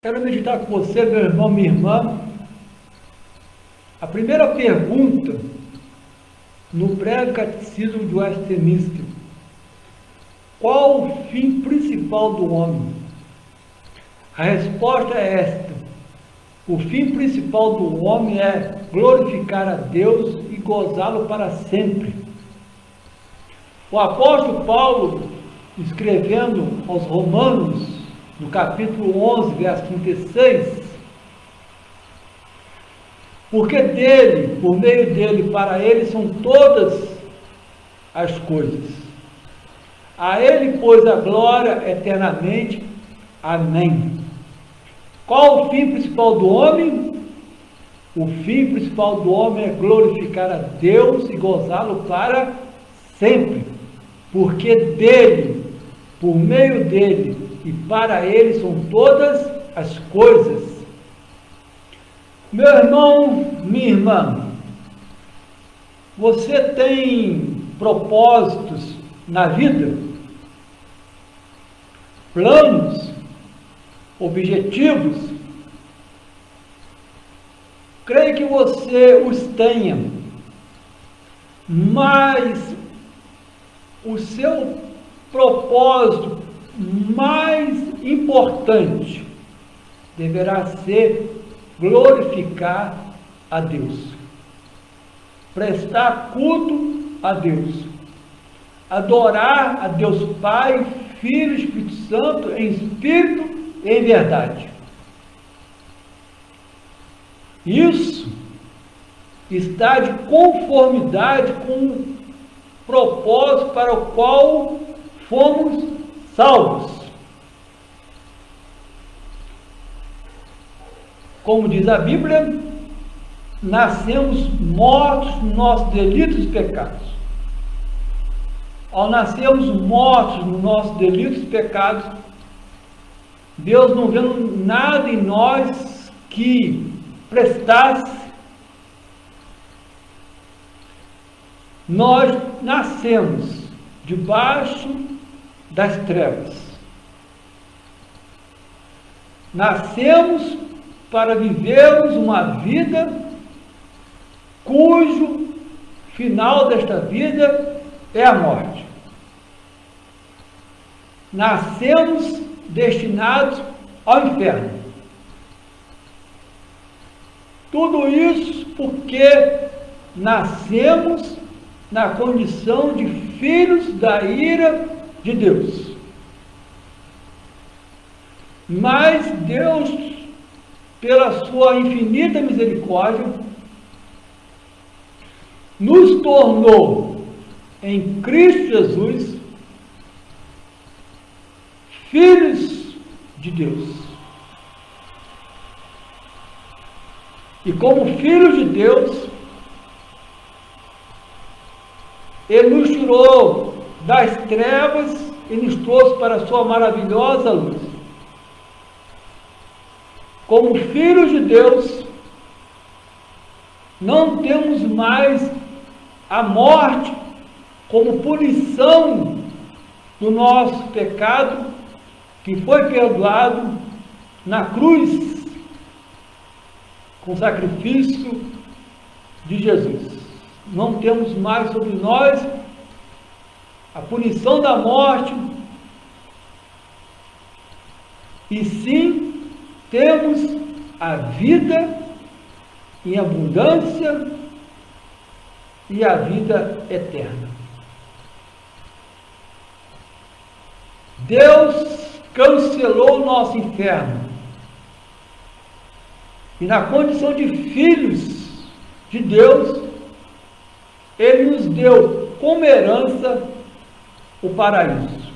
Quero meditar com você, meu irmão, minha irmã. A primeira pergunta no breve catecismo de Westminster: qual o fim principal do homem? A resposta é esta: o fim principal do homem é glorificar a Deus e gozá-lo para sempre. O apóstolo Paulo, escrevendo aos Romanos, no capítulo 11, verso 36, porque dele, por meio dele, para ele são todas as coisas. A ele, pois, a glória eternamente. Amém. Qual o fim principal do homem? O fim principal do homem é glorificar a Deus e gozá-lo para sempre. Porque dele, por meio dele e para ele são todas as coisas. Meu irmão, minha irmã, você tem propósitos na vida? Planos? Objetivos? Creio que você os tenha, mas o seu propósito mais importante deverá ser glorificar a Deus, prestar culto a Deus, adorar a Deus Pai, Filho e Espírito Santo em espírito e em verdade. Isso está de conformidade com o propósito para o qual fomos salvos. Como diz a Bíblia, nascemos mortos nos nossos delitos e pecados. Ao nascermos mortos nos nossos delitos e pecados, Deus, não vendo nada em nós que prestasse, nós nascemos debaixo das trevas. Nascemos para vivermos uma vida cujo final desta vida é a morte. Nascemos destinados ao inferno. Tudo isso porque nascemos na condição de filhos da ira de Deus. Mas Deus, pela sua infinita misericórdia, nos tornou em Cristo Jesus filhos de Deus. E como filhos de Deus, Ele nos tirou das trevas e nos trouxe para a sua maravilhosa luz. Como filhos de Deus, não temos mais a morte como punição do nosso pecado, que foi perdoado na cruz com o sacrifício de Jesus. Não temos mais sobre nós a punição da morte, e sim temos a vida em abundância e a vida eterna. Deus cancelou o nosso inferno e, na condição de filhos de Deus, Ele nos deu como herança o paraíso.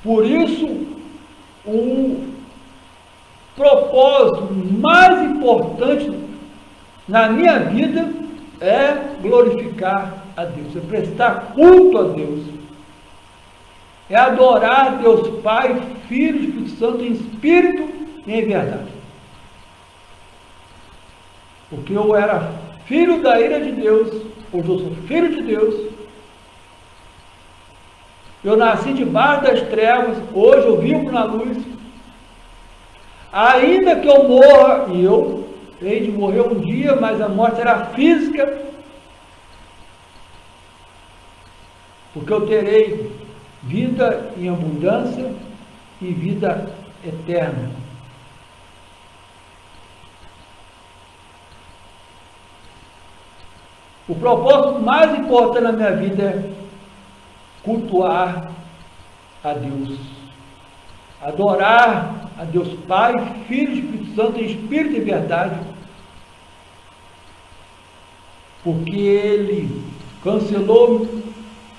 Por isso, o propósito mais importante na minha vida é glorificar a Deus, é prestar culto a Deus, é adorar a Deus Pai, Filho e Espírito Santo em espírito e em verdade. Porque eu era filho da ira de Deus, hoje eu sou filho de Deus, Eu nasci debaixo das trevas, hoje eu vivo na luz. Ainda que eu morra, e eu hei de morrer um dia, mas a morte será física, porque eu terei vida em abundância e vida eterna. O propósito mais importante na minha vida é cultuar a Deus, adorar a Deus Pai, Filho e Espírito Santo em espírito e verdade, porque Ele cancelou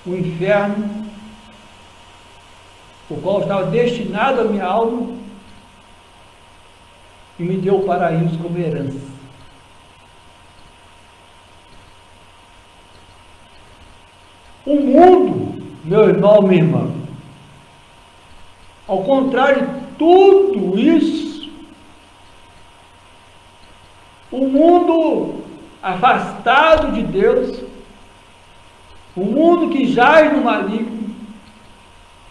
o inferno, o qual estava destinado à minha alma, e me deu o paraíso como herança. O mundo, meu irmão, minha irmã, ao contrário de tudo isso, o mundo afastado de Deus, o mundo que jaz no maligno,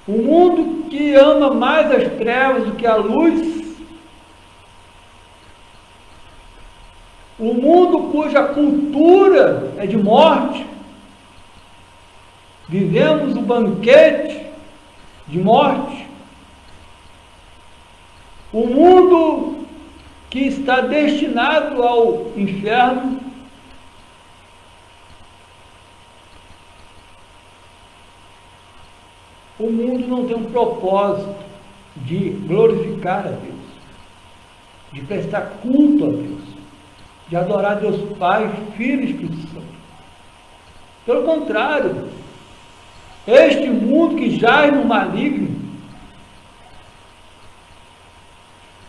o mundo que ama mais as trevas do que a luz, o mundo cuja cultura é de morte, vivemos um banquete de morte, o mundo que está destinado ao inferno, o mundo não tem um propósito de glorificar a Deus, de prestar culto a Deus, de adorar a Deus Pai, Filho e Espírito Santo. Pelo contrário, este mundo que jaz no maligno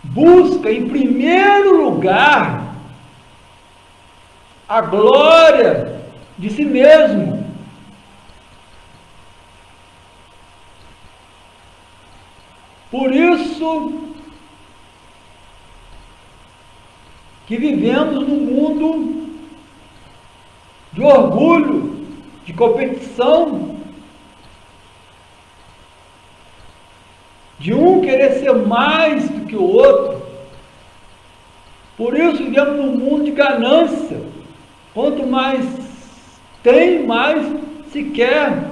busca em primeiro lugar a glória de si mesmo. Por isso que vivemos num mundo de orgulho, de competição, de um querer ser mais do que o outro. Por isso vivemos num mundo de ganância. Quanto mais tem, mais se quer.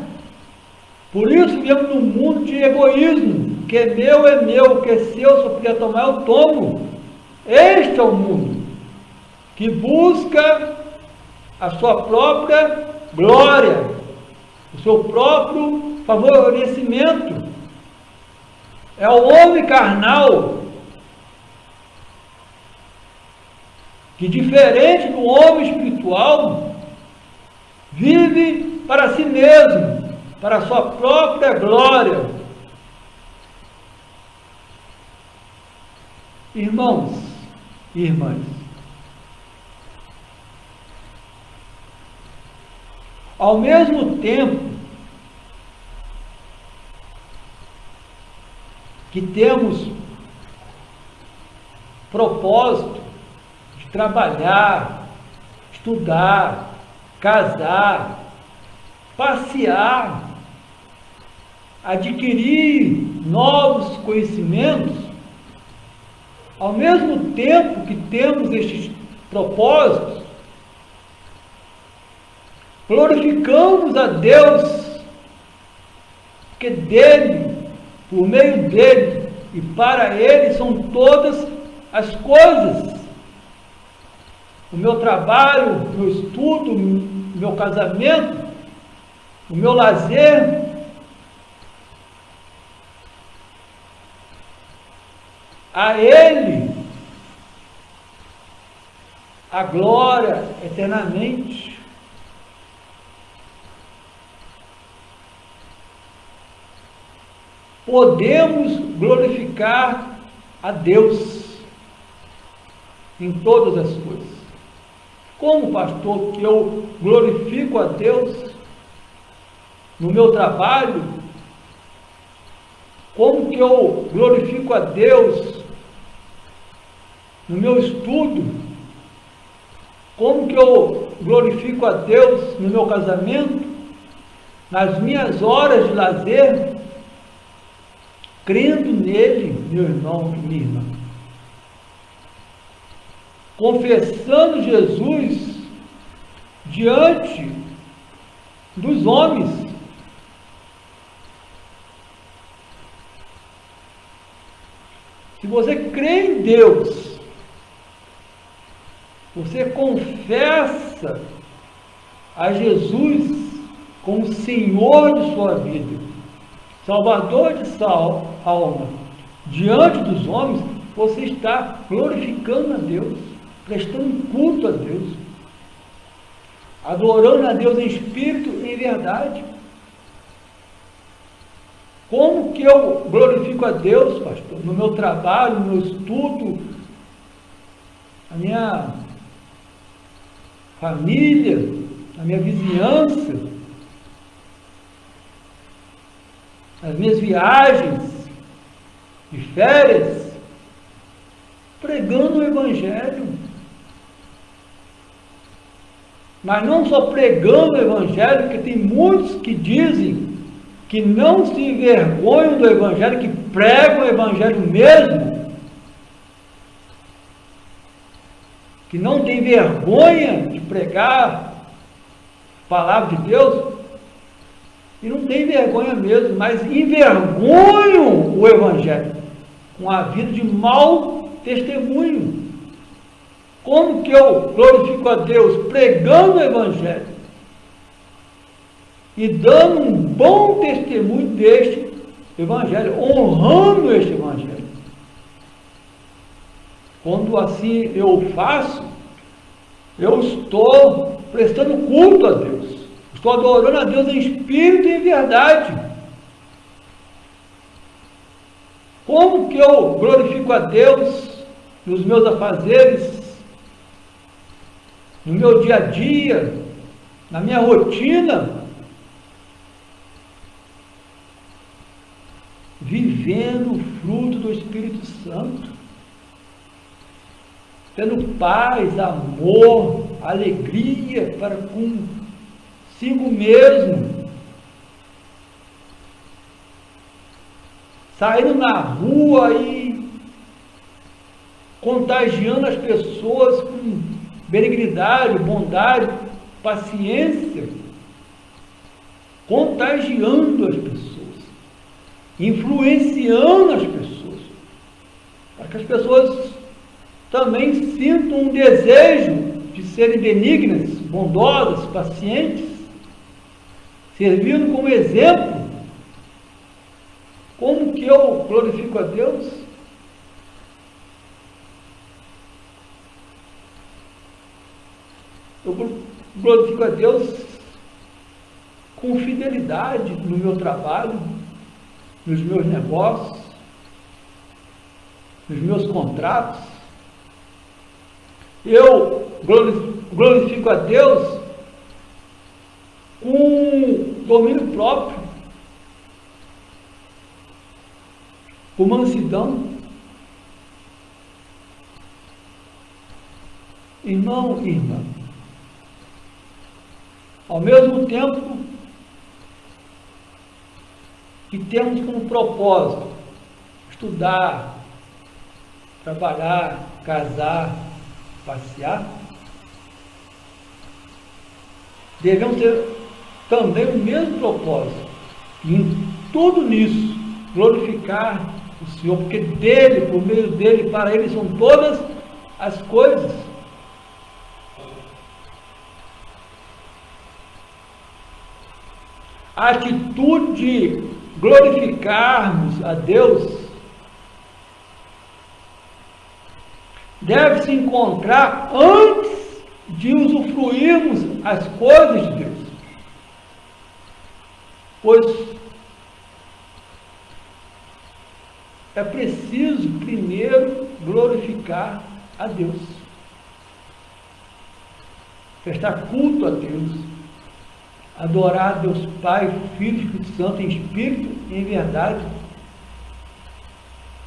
Por isso vivemos num mundo de egoísmo. O que é meu, o que é seu, se eu puder tomar, eu tomo. Este é o mundo que busca a sua própria glória, o seu próprio favorecimento. É o homem carnal que, diferente do homem espiritual, vive para si mesmo, para a sua própria glória. Irmãos e irmãs, ao mesmo tempo que temos propósito de trabalhar, estudar, casar, passear, adquirir novos conhecimentos, ao mesmo tempo que temos estes propósitos, glorificamos a Deus, porque dele, por meio dele e para ele são todas as coisas. O meu trabalho, o meu estudo, o meu casamento, o meu lazer, a ele a glória eternamente. Podemos glorificar a Deus em todas as coisas. Como, pastor, que eu glorifico a Deus no meu trabalho? Como que eu glorifico a Deus no meu estudo? Como que eu glorifico a Deus no meu casamento, nas minhas horas de lazer, crendo nele, meu irmão e minha irmã, confessando Jesus diante dos homens. Se você crê em Deus, você confessa a Jesus como Senhor de sua vida, Salvador de sua alma, diante dos homens, você está glorificando a Deus, prestando culto a Deus, adorando a Deus em espírito e em verdade. Como que eu glorifico a Deus, pastor? No meu trabalho, no meu estudo, na minha família, na minha vizinhança, nas minhas viagens de férias, pregando o Evangelho. Mas não só pregando o Evangelho, porque tem muitos que dizem que não se envergonham do Evangelho, que pregam o Evangelho mesmo, que não tem vergonha de pregar a palavra de Deus, e não tem vergonha mesmo, mas envergonham o Evangelho com a vida de mau testemunho. Como que eu glorifico a Deus? Pregando o Evangelho e dando um bom testemunho deste Evangelho, honrando este Evangelho. Quando assim eu faço, eu estou prestando culto a Deus, estou adorando a Deus em espírito e em verdade. Como que eu glorifico a Deus nos meus afazeres, no meu dia a dia, na minha rotina? Vivendo o fruto do Espírito Santo, tendo paz, amor, alegria para consigo mesmo, saindo na rua e contagiando as pessoas com benignidade, bondade, paciência, contagiando as pessoas, influenciando as pessoas, para que as pessoas também sintam um desejo de serem benignas, bondosas, pacientes, servindo como exemplo. Como que eu glorifico a Deus? Eu glorifico a Deus com fidelidade no meu trabalho, nos meus negócios, nos meus contratos. Eu glorifico a Deus com domínio próprio, com mansidão. Irmão e irmã, ao mesmo tempo que temos como propósito estudar, trabalhar, casar, passear, devemos ter também o mesmo propósito, e em tudo nisso glorificar o Senhor, porque dele, por meio dele, para ele são todas as coisas. A atitude de glorificarmos a Deus deve se encontrar antes de usufruirmos as coisas de Deus, pois é preciso primeiro glorificar a Deus, prestar culto a Deus, adorar a Deus Pai, Filho e Espírito Santo em espírito e em verdade,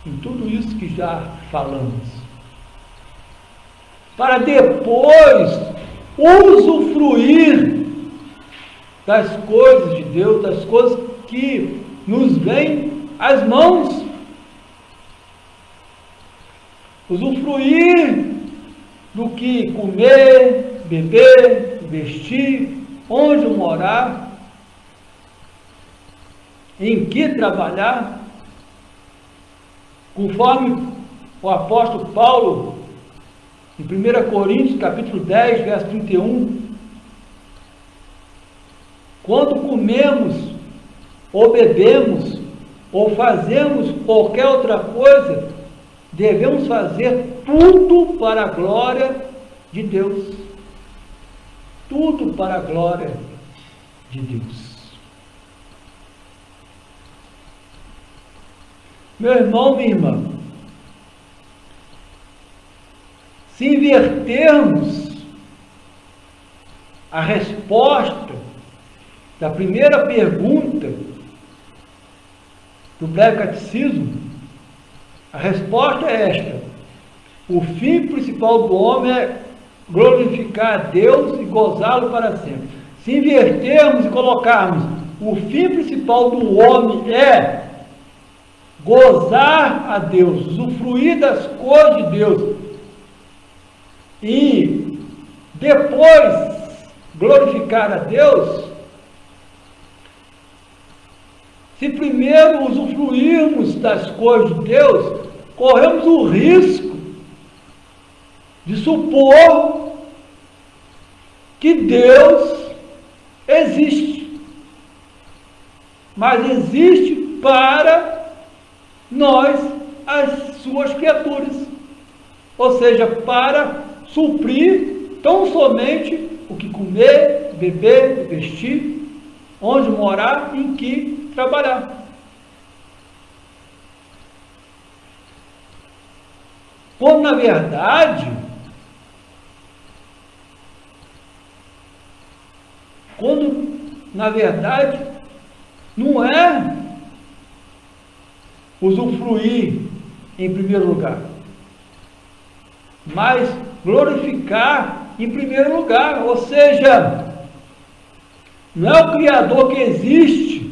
em tudo isso que já falamos, para depois usufruir das coisas de Deus, das coisas que nos vêm às mãos. Usufruir do que comer, beber, vestir, onde morar, em que trabalhar, conforme o apóstolo Paulo, em 1 Coríntios, capítulo 10, verso 31, quando comemos, ou bebemos, ou fazemos qualquer outra coisa, devemos fazer tudo para a glória de Deus. Tudo para a glória de Deus. Meu irmão, minha irmã, se invertermos a resposta da primeira pergunta do breve catecismo, a resposta é esta: o fim principal do homem é glorificar a Deus e gozá-lo para sempre. Se invertermos e colocarmos o fim principal do homem é gozar a Deus, usufruir das coisas de Deus, e depois glorificar a Deus, se primeiro usufruirmos das coisas de Deus, corremos o risco de supor que Deus existe, mas existe para nós, as suas criaturas, ou seja, para suprir tão somente o que comer, beber, vestir, onde morar, em que trabalhar. Quando na verdade, não é usufruir em primeiro lugar, mas glorificar em primeiro lugar, ou seja, não é o Criador que existe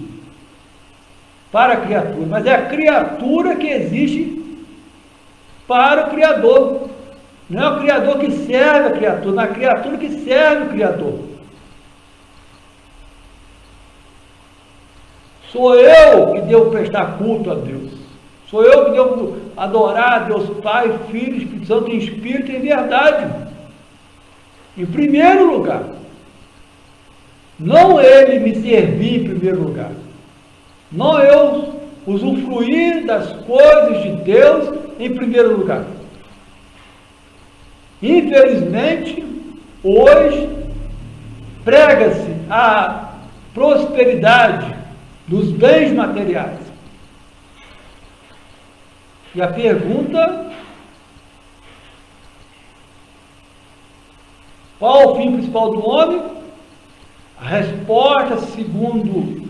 para a criatura, mas é a criatura que existe para o Criador. Não é o Criador que serve a criatura, mas a criatura que serve o Criador. Sou eu que devo prestar culto a Deus. Sou eu que devo adorar a Deus Pai, Filho, Espírito Santo em espírito e em verdade. Em primeiro lugar. Não ele me servir em primeiro lugar. Não eu usufruir das coisas de Deus em primeiro lugar. Infelizmente, hoje, prega-se a prosperidade dos bens materiais. E a pergunta: qual é o fim principal do homem? A resposta, segundo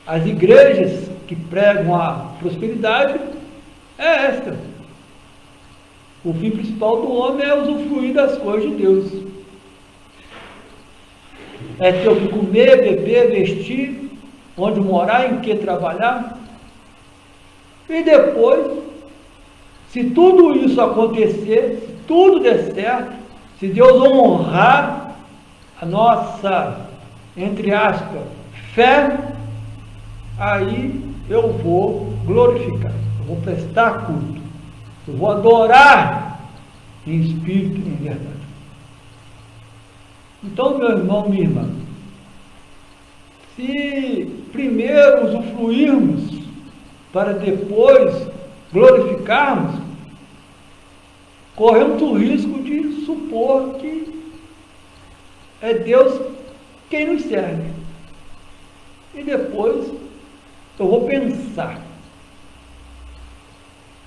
as igrejas que pregam a prosperidade, é esta: o fim principal do homem é usufruir das coisas de Deus. É ter o que comer, beber, vestir, onde morar, em que trabalhar. E depois, se tudo isso acontecer, se tudo der certo, se Deus honrar a nossa, entre aspas, fé, aí eu vou glorificar, eu vou prestar culto, eu vou adorar em espírito e em verdade. Então, meu irmão, minha irmã, se primeiro usufruirmos para depois glorificarmos, corremos o risco de supor que é Deus quem nos serve. E depois eu vou pensar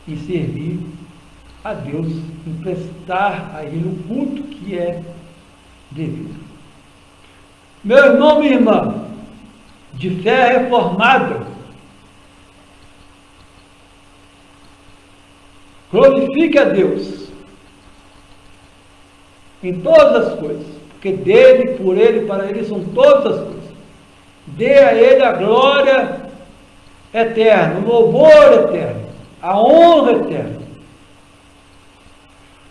em servir a Deus, em prestar a Ele o culto que é devido. Meu irmão, minha irmã, de fé reformada, glorifique a Deus em todas as coisas, porque dele, por ele, para ele são todas as coisas. Dê a ele a glória eterna, o louvor eterno, a honra eterna.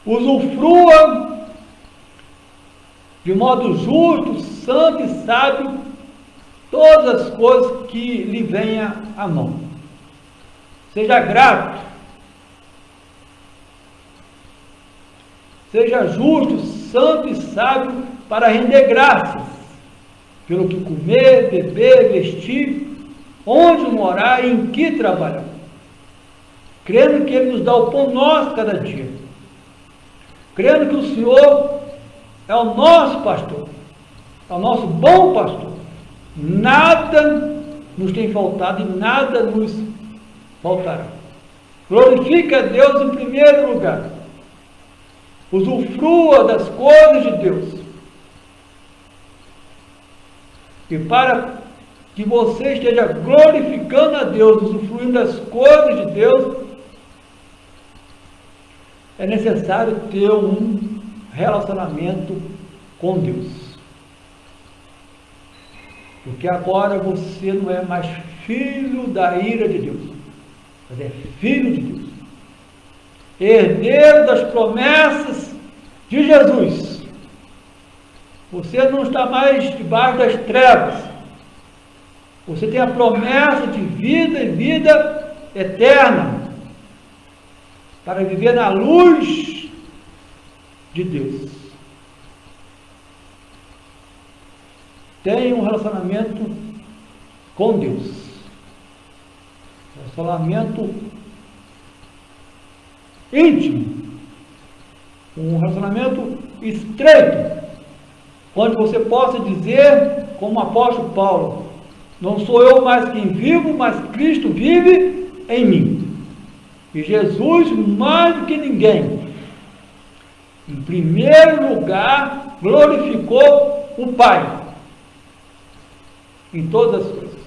Usufrua de modo justo, santo e sábio todas as coisas que lhe venha à mão. Seja grato, seja justo, santo e sábio para render graças pelo que comer, beber, vestir, onde morar e em que trabalhar, crendo que Ele nos dá o pão nosso cada dia, crendo que o Senhor é o nosso pastor, é o nosso bom pastor. Nada nos tem faltado e nada nos faltará. Glorifique a Deus em primeiro lugar. Usufrua das coisas de Deus. E para que você esteja glorificando a Deus, usufruindo das coisas de Deus, é necessário ter um relacionamento com Deus. Porque agora você não é mais filho da ira de Deus, mas é filho de Deus, herdeiro das promessas de Jesus. Você não está mais debaixo das trevas, você tem a promessa de vida e vida eterna, para viver na luz de Deus. Tenha um relacionamento com Deus, relacionamento íntimo, um relacionamento estreito, onde você possa dizer, como o apóstolo Paulo: não sou eu mais quem vivo, mas Cristo vive em mim. E Jesus, mais do que ninguém, em primeiro lugar, glorificou o Pai em todas as coisas,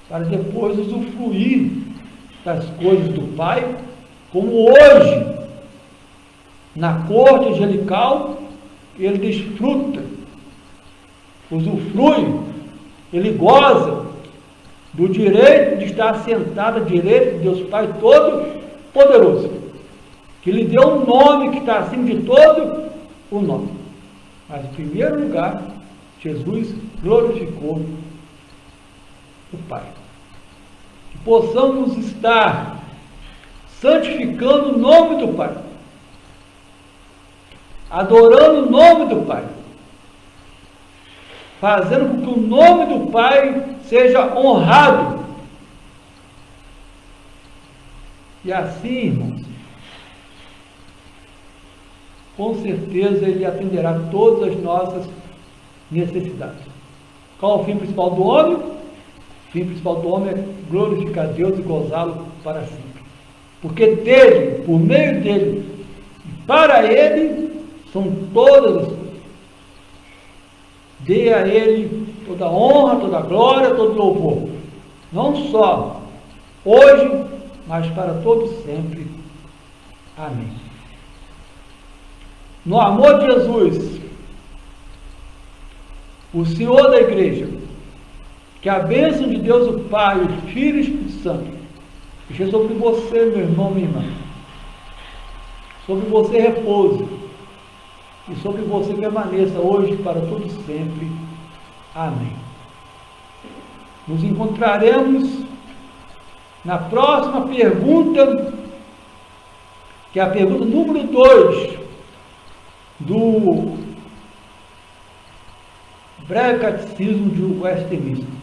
para depois usufruir das coisas do Pai, como hoje, na corte angelical, ele desfruta, usufrui, ele goza do direito de estar sentado à direita de Deus Pai Todo-Poderoso, que lhe deu um nome que está acima de todo o nome. Mas, em primeiro lugar, Jesus glorificou o Pai. Que possamos estar santificando o nome do Pai, adorando o nome do Pai, fazendo com que o nome do Pai seja honrado. E assim, irmãos, com certeza Ele atenderá todas as nossas necessidades. Qual é o fim principal do homem? O fim principal do homem é glorificar Deus e gozá-lo para sempre. Porque dele, por meio dele, e para ele, são todas as coisas. Dê a ele toda a honra, toda a glória, todo o louvor. Não só hoje, mas para todo sempre. Amém. No amor de Jesus, o Senhor da igreja, que a bênção de Deus o Pai, o Filho e o Espírito Santo esteja sobre você, meu irmão, minha irmã. Sobre você repouso, e sobre você permaneça hoje para todo sempre. Amém. Nos encontraremos na próxima pergunta, que é a pergunta número 2 do Breve Catecismo de Westminster.